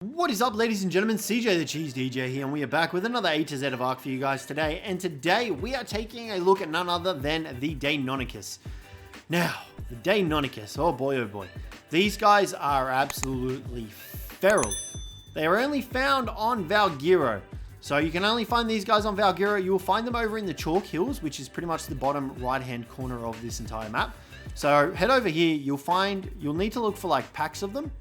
What is up, ladies and gentlemen? Cjthecheesedj here, and we are back with another A to Z of Arc for you guys today. And today we are taking a look at none other than the Daynauticus. Now, the Daynauticus, oh boy, these guys are absolutely feral. They are only found on Valguero, so you can only find these guys on Valguero. You will find them over in the Chalk Hills, which is pretty much the bottom right-hand corner of this entire map. So head over here. You'll need to look for like packs of them.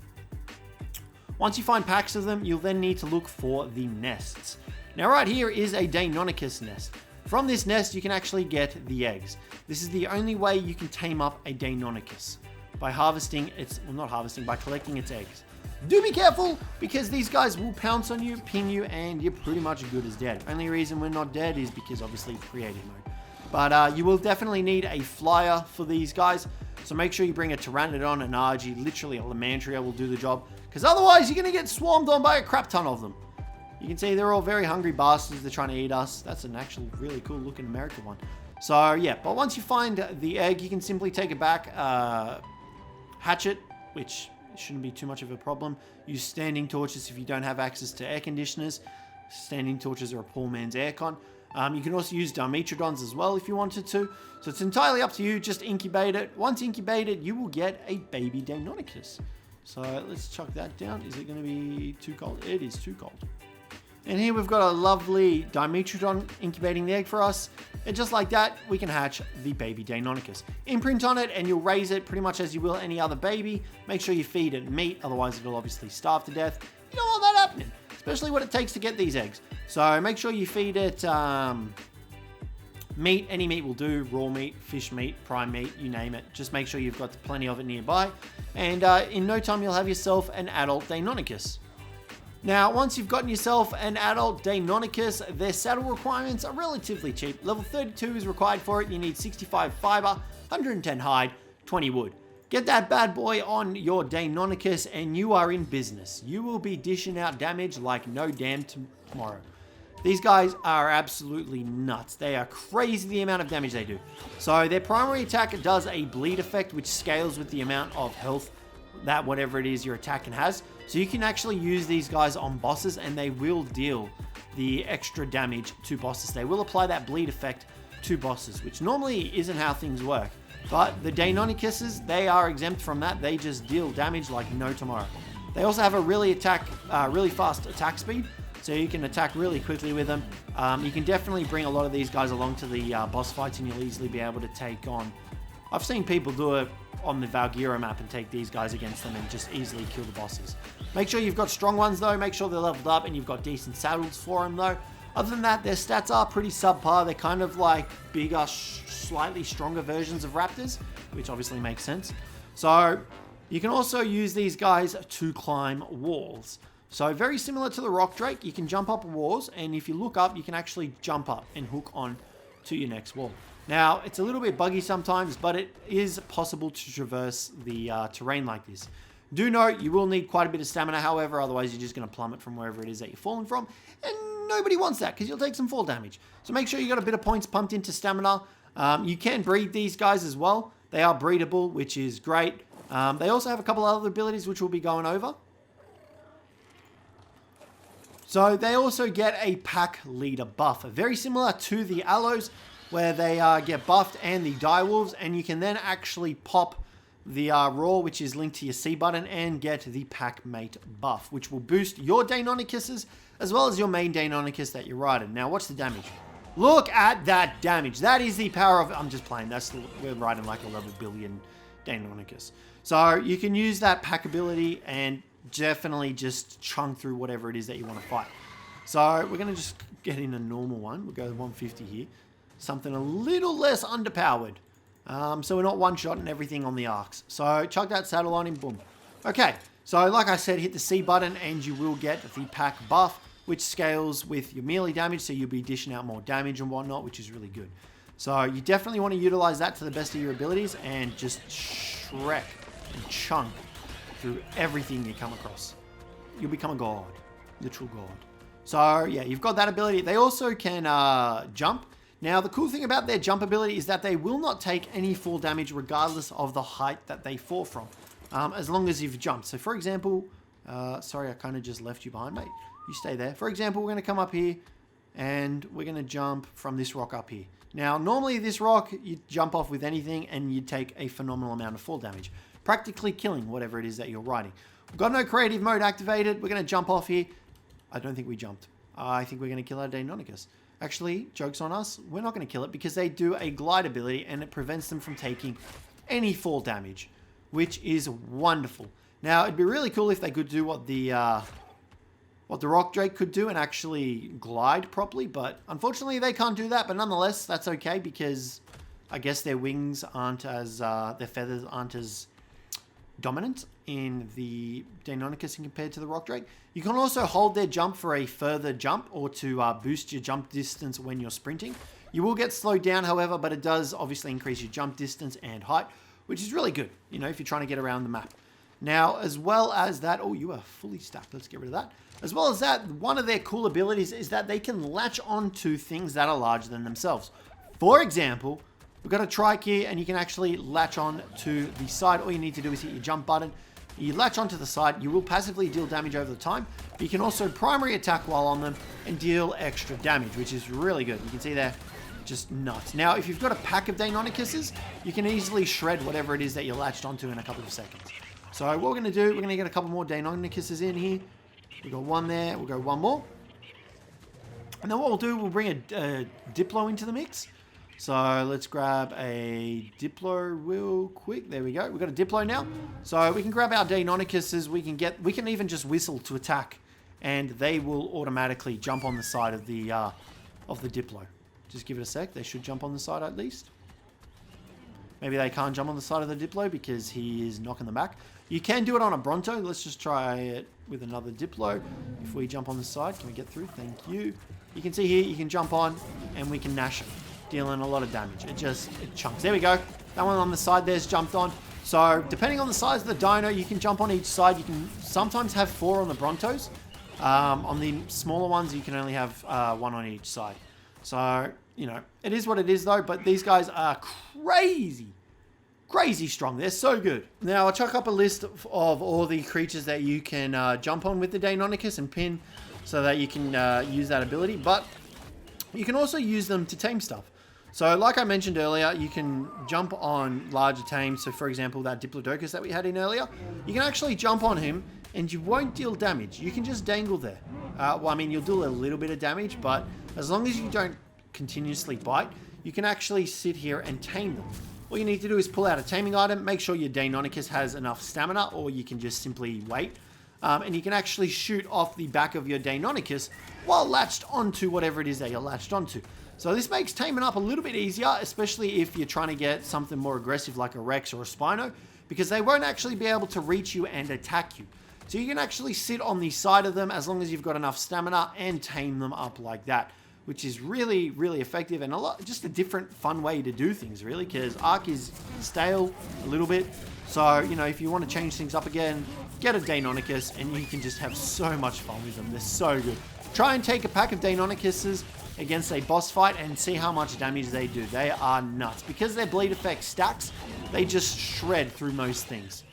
Once you find packs of them, you'll then need to look for the nests. Now right here is a Daynauticus nest. From this nest, you can actually get the eggs. This is the only way you can tame up a Daynauticus, by by collecting its eggs. Do be careful, because these guys will pounce on you, ping you, and you're pretty much good as dead. Only reason we're not dead is because obviously creative mode. But you will definitely need a flyer for these guys. So make sure you bring a Pteranodon, an Argy, literally a Lamantria will do the job. Because otherwise, you're going to get swarmed on by a crap ton of them. You can see they're all very hungry bastards. They're trying to eat us. That's an actual really cool looking American one. So yeah, but once you find the egg, you can simply take it back, hatch it, which shouldn't be too much of a problem. Use standing torches if you don't have access to air conditioners. Standing torches are a poor man's aircon. You can also use Dimetrodons as well if you wanted to. So it's entirely up to you. Just incubate it. Once incubated, you will get a baby Daynauticus. So let's chuck that down. Is it going to be too cold? It is too cold. And here we've got a lovely Dimetrodon incubating the egg for us. And just like that, we can hatch the baby Daynauticus. Imprint on it and you'll raise it pretty much as you will any other baby. Make sure you feed it meat, otherwise it'll obviously starve to death. You don't want that happening, especially what it takes to get these eggs. So make sure you feed it meat. Any meat will do. Raw meat, fish meat, prime meat, you name it. Just make sure you've got plenty of it nearby. And in no time, you'll have yourself an adult Daynauticus. Now, once you've gotten yourself an adult Daynauticus, their saddle requirements are relatively cheap. Level 32 is required for it. You need 65 fiber, 110 hide, 20 wood. Get that bad boy on your Daynauticus and you are in business. You will be dishing out damage like no damn tomorrow. These guys are absolutely nuts. They are crazy the amount of damage they do. So their primary attack does a bleed effect, which scales with the amount of health that whatever it is you're attacking has. So you can actually use these guys on bosses and they will deal the extra damage to bosses. They will apply that bleed effect to bosses, which normally isn't how things work. But the Daynauticus, they are exempt from that. They just deal damage like no tomorrow. They also have a really fast attack speed. So you can attack really quickly with them. You can definitely bring a lot of these guys along to the boss fights and you'll easily be able to take on... I've seen people do it on the Valguero map and take these guys against them and just easily kill the bosses. Make sure you've got strong ones though. Make sure they're leveled up and you've got decent saddles for them though. Other than that, their stats are pretty subpar. They're kind of like bigger, slightly stronger versions of raptors, which obviously makes sense. So you can also use these guys to climb walls. So very similar to the rock drake, you can jump up walls, and if you look up, you can actually jump up and hook on to your next wall. Now, it's a little bit buggy sometimes, but it is possible to traverse the terrain like this. Do note, you will need quite a bit of stamina, however, otherwise you're just going to plummet from wherever it is that you're falling from, and nobody wants that, because you'll take some fall damage. So make sure you got a bit of points pumped into stamina. You can breed these guys as well. They are breedable, which is great. They also have a couple other abilities, which we'll be going over. So they also get a pack leader buff, very similar to the Allos, where they get buffed, and the direwolves, and you can then actually pop the raw, which is linked to your C button, and get the pack mate buff, which will boost your Daynauticus as well as your main Daynauticus that you're riding. Now watch the damage. Look at that damage. That is the power of... I'm just playing. We're riding like a level billion Daynauticus. So you can use that pack ability and definitely just chunk through whatever it is that you want to fight. So we're going to just get in a normal one. We'll go 150 here. Something a little less underpowered. So we're not one-shotting everything on the arcs. So chuck that saddle on him, boom. Okay, so like I said, hit the C button and you will get the pack buff, which scales with your melee damage, so you'll be dishing out more damage and whatnot, which is really good. So you definitely want to utilize that to the best of your abilities and just shrek and chunk through everything you come across. You'll become a god. Literal god. So yeah, you've got that ability. They also can jump. Now the cool thing about their jump ability is that they will not take any fall damage regardless of the height that they fall from, as long as you've jumped. So for example, Sorry, I kind of just left you behind, mate. You stay there. For example, we're going to come up here and we're going to jump from this rock up here. Now, normally this rock, you'd jump off with anything and you'd take a phenomenal amount of fall damage, practically killing whatever it is that you're riding. We've got no creative mode activated. We're going to jump off here. I don't think we jumped. I think we're going to kill our Daynauticus. Actually, joke's on us. We're not going to kill it because they do a glide ability and it prevents them from taking any fall damage, which is wonderful. Now, it'd be really cool if they could do what the Rock Drake could do and actually glide properly, but unfortunately they can't do that. But nonetheless, that's okay because I guess their wings aren't as, their feathers aren't as dominant in the Daynauticus compared to the Rock Drake. You can also hold their jump for a further jump or to boost your jump distance when you're sprinting. You will get slowed down, however, but it does obviously increase your jump distance and height, which is really good, you know, if you're trying to get around the map. Now, as well as that, oh, you are fully stacked. Let's get rid of that. As well as that, one of their cool abilities is that they can latch onto things that are larger than themselves. For example, we've got a trike here, and you can actually latch on to the side. All you need to do is hit your jump button. You latch onto the side. You will passively deal damage over the time. But you can also primary attack while on them and deal extra damage, which is really good. You can see there, just nuts. Now, if you've got a pack of Daynauticus, you can easily shred whatever it is that you're latched onto in a couple of seconds. So what we're going to do, we're going to get a couple more Daynauticus in here. We've got one there. We'll go one more. And then what we'll do, we'll bring a Diplo into the mix. So let's grab a Diplo real quick. There we go. We've got a Diplo now. So we can grab our Daynauticus. We can even just whistle to attack. And they will automatically jump on the side of the Diplo. Just give it a sec. They should jump on the side at least. Maybe they can't jump on the side of the Diplo because he is knocking them back. You can do it on a Bronto. Let's just try it with another Diplo. If we jump on the side, can we get through? Thank you. You can see here, you can jump on and we can nash him, dealing a lot of damage. It chunks. There we go. That one on the side there's jumped on. So depending on the size of the dino, you can jump on each side. You can sometimes have 4 on the Brontos. On the smaller ones, you can only have 1 on each side. So, you know, it is what it is though, but these guys are crazy strong. They're so good. Now, I'll chuck up a list of all the creatures that you can jump on with the Daynauticus and pin so that you can use that ability, but you can also use them to tame stuff. So, like I mentioned earlier, you can jump on larger tames. So, for example, that Diplodocus that we had in earlier, you can actually jump on him and you won't deal damage. You can just dangle there. Well, I mean, you'll do a little bit of damage, but as long as you don't continuously bite, you can actually sit here and tame them. All you need to do is pull out a taming item, make sure your Daynauticus has enough stamina, or you can just simply wait. And you can actually shoot off the back of your Daynauticus while latched onto whatever it is that you're latched onto. So this makes taming up a little bit easier, especially if you're trying to get something more aggressive like a Rex or a Spino, because they won't actually be able to reach you and attack you. So you can actually sit on the side of them as long as you've got enough stamina and tame them up like that, which is really, really effective and just a different fun way to do things, really, because Ark is stale a little bit. So, you know, if you want to change things up again, get a Daynauticus and you can just have so much fun with them. They're so good. Try and take a pack of Daynauticus against a boss fight and see how much damage they do. They are nuts. Because their bleed effect stacks, they just shred through most things.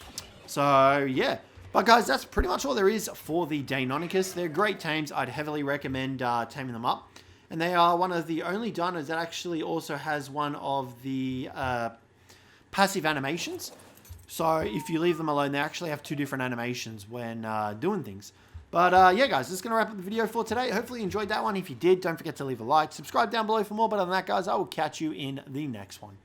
So, yeah. But guys, that's pretty much all there is for the Daynauticus. They're great tames. I'd heavily recommend taming them up. And they are one of the only dinos that actually also has one of the passive animations. So if you leave them alone, they actually have 2 different animations when doing things. But yeah, guys, this is going to wrap up the video for today. Hopefully you enjoyed that one. If you did, don't forget to leave a like. Subscribe down below for more. But other than that, guys, I will catch you in the next one.